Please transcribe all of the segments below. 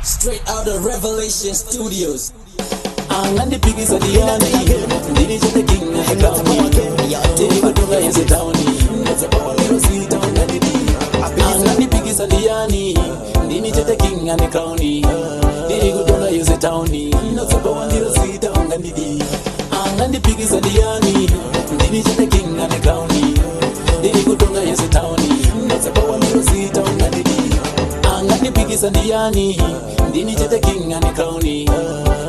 Straight out of Revelation Studios. Angandi pigisa diani, ndini chete king na kauni. Tiri kutunga yese tauni, neza pawa lero sita ungandi di. Angandi pigisa diani, ndini chete king na kauni. Tiri kutunga yese tauni, neza pawa lero sita ungandi di. Angandi pigisa diani, ndini chete king na kauni. Tiri kutunga yese tauni, neza pawa lero sita ungandi di. Angandi pigisa diani, ndini chete king na kauni.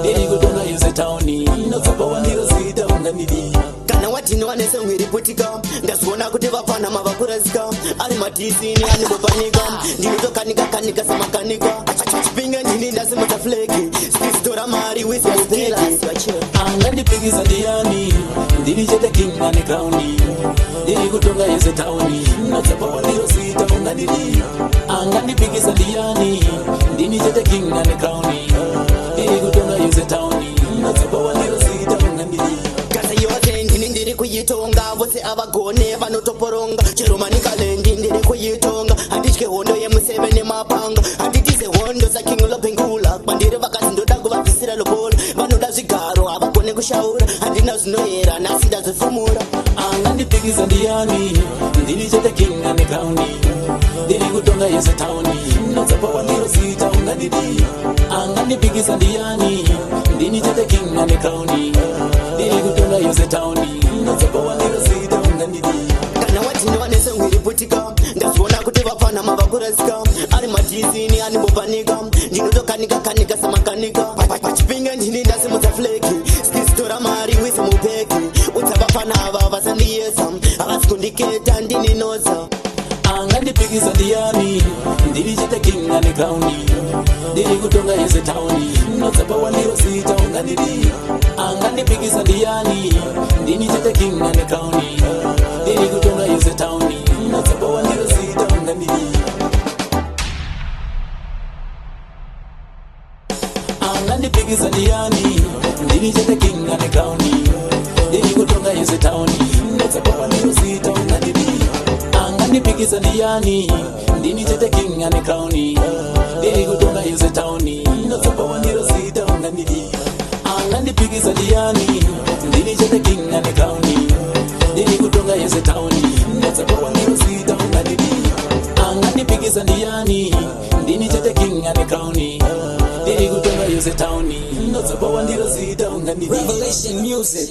Tiri kutunga yese tauni, neza pawa lero sita ungandi di. Kana watino anese mwiriputika ndasiona kuti vapana mavakurasika ari matisini anibopanika ndinotokanika samakanika chipinga ndini ndasimudza fleki stistora mari wisi mupeki angandipigisa ndiani ndiri chete king na kauni ndiri kutonga yese tauni nodzapawa ndiro sita ungandidi angandipigisa ndiani ndiri chete king na kauni ndiri kutonga yese tauni nodzapawa ndiro sita ungandidi kasa yose ndiri kuyitonga vose avagone vanotoporonga cheromanikalendi ndiri kuyitonga handitye hondo yemuseve nemapanga handitize hondo zaking lopengula kwandiri vakati ndoda kuvabvisira lobola vanoda zvigaro havagone kushaura handina zvinoyera nhasi ndazvifumura angandipigisa ndiani ndiri chete king na kauni ndiri kutonga yese tauni nodzapawa ndiro sita ungandidi angandipigisa ndiani ndiri chete king na kauni ndiri kutonga yese tauni nodzapawa ndiro sita ungandidi kana watino vanese mwiriputika ndazviona kuti vapana mavakurasika ari madhisini animbopanika ndinotokanika samakanika pachipinga ndini ndasimudza fleki stistora mari wise mupeki udza vapana ava vasandiyesa havasi kundiketa ndininoza angandipigisa ndiani ndiri chete king na kauni ndiri kutonga yese tauni nodzapawa ndiro sita ungandidi angandipigisa ndiani ndiri chete king na kauni ndiri kutonga yese tauni nodzapawa ndiro sita ungandidi angandipigisa ndiani ndiri chete king na kauni ndiri kutonga yese tauni nodzapawa ndiro sita ungandidi angandipigisa ndiani ndiri chete king na kauni ndiri kutonga yese tauni nodzapawa ndiro sita ungandidi angandipigisa ndiani ndiri chete king na kauni ndiri kutonga yese tauni nodzapawa ndiro sita ungandidi angandipigisa ndiani ndiri chete king na kauni ndiri kutonga yese tauni nodzapawa ndiro sita ungandidi Revelation Music.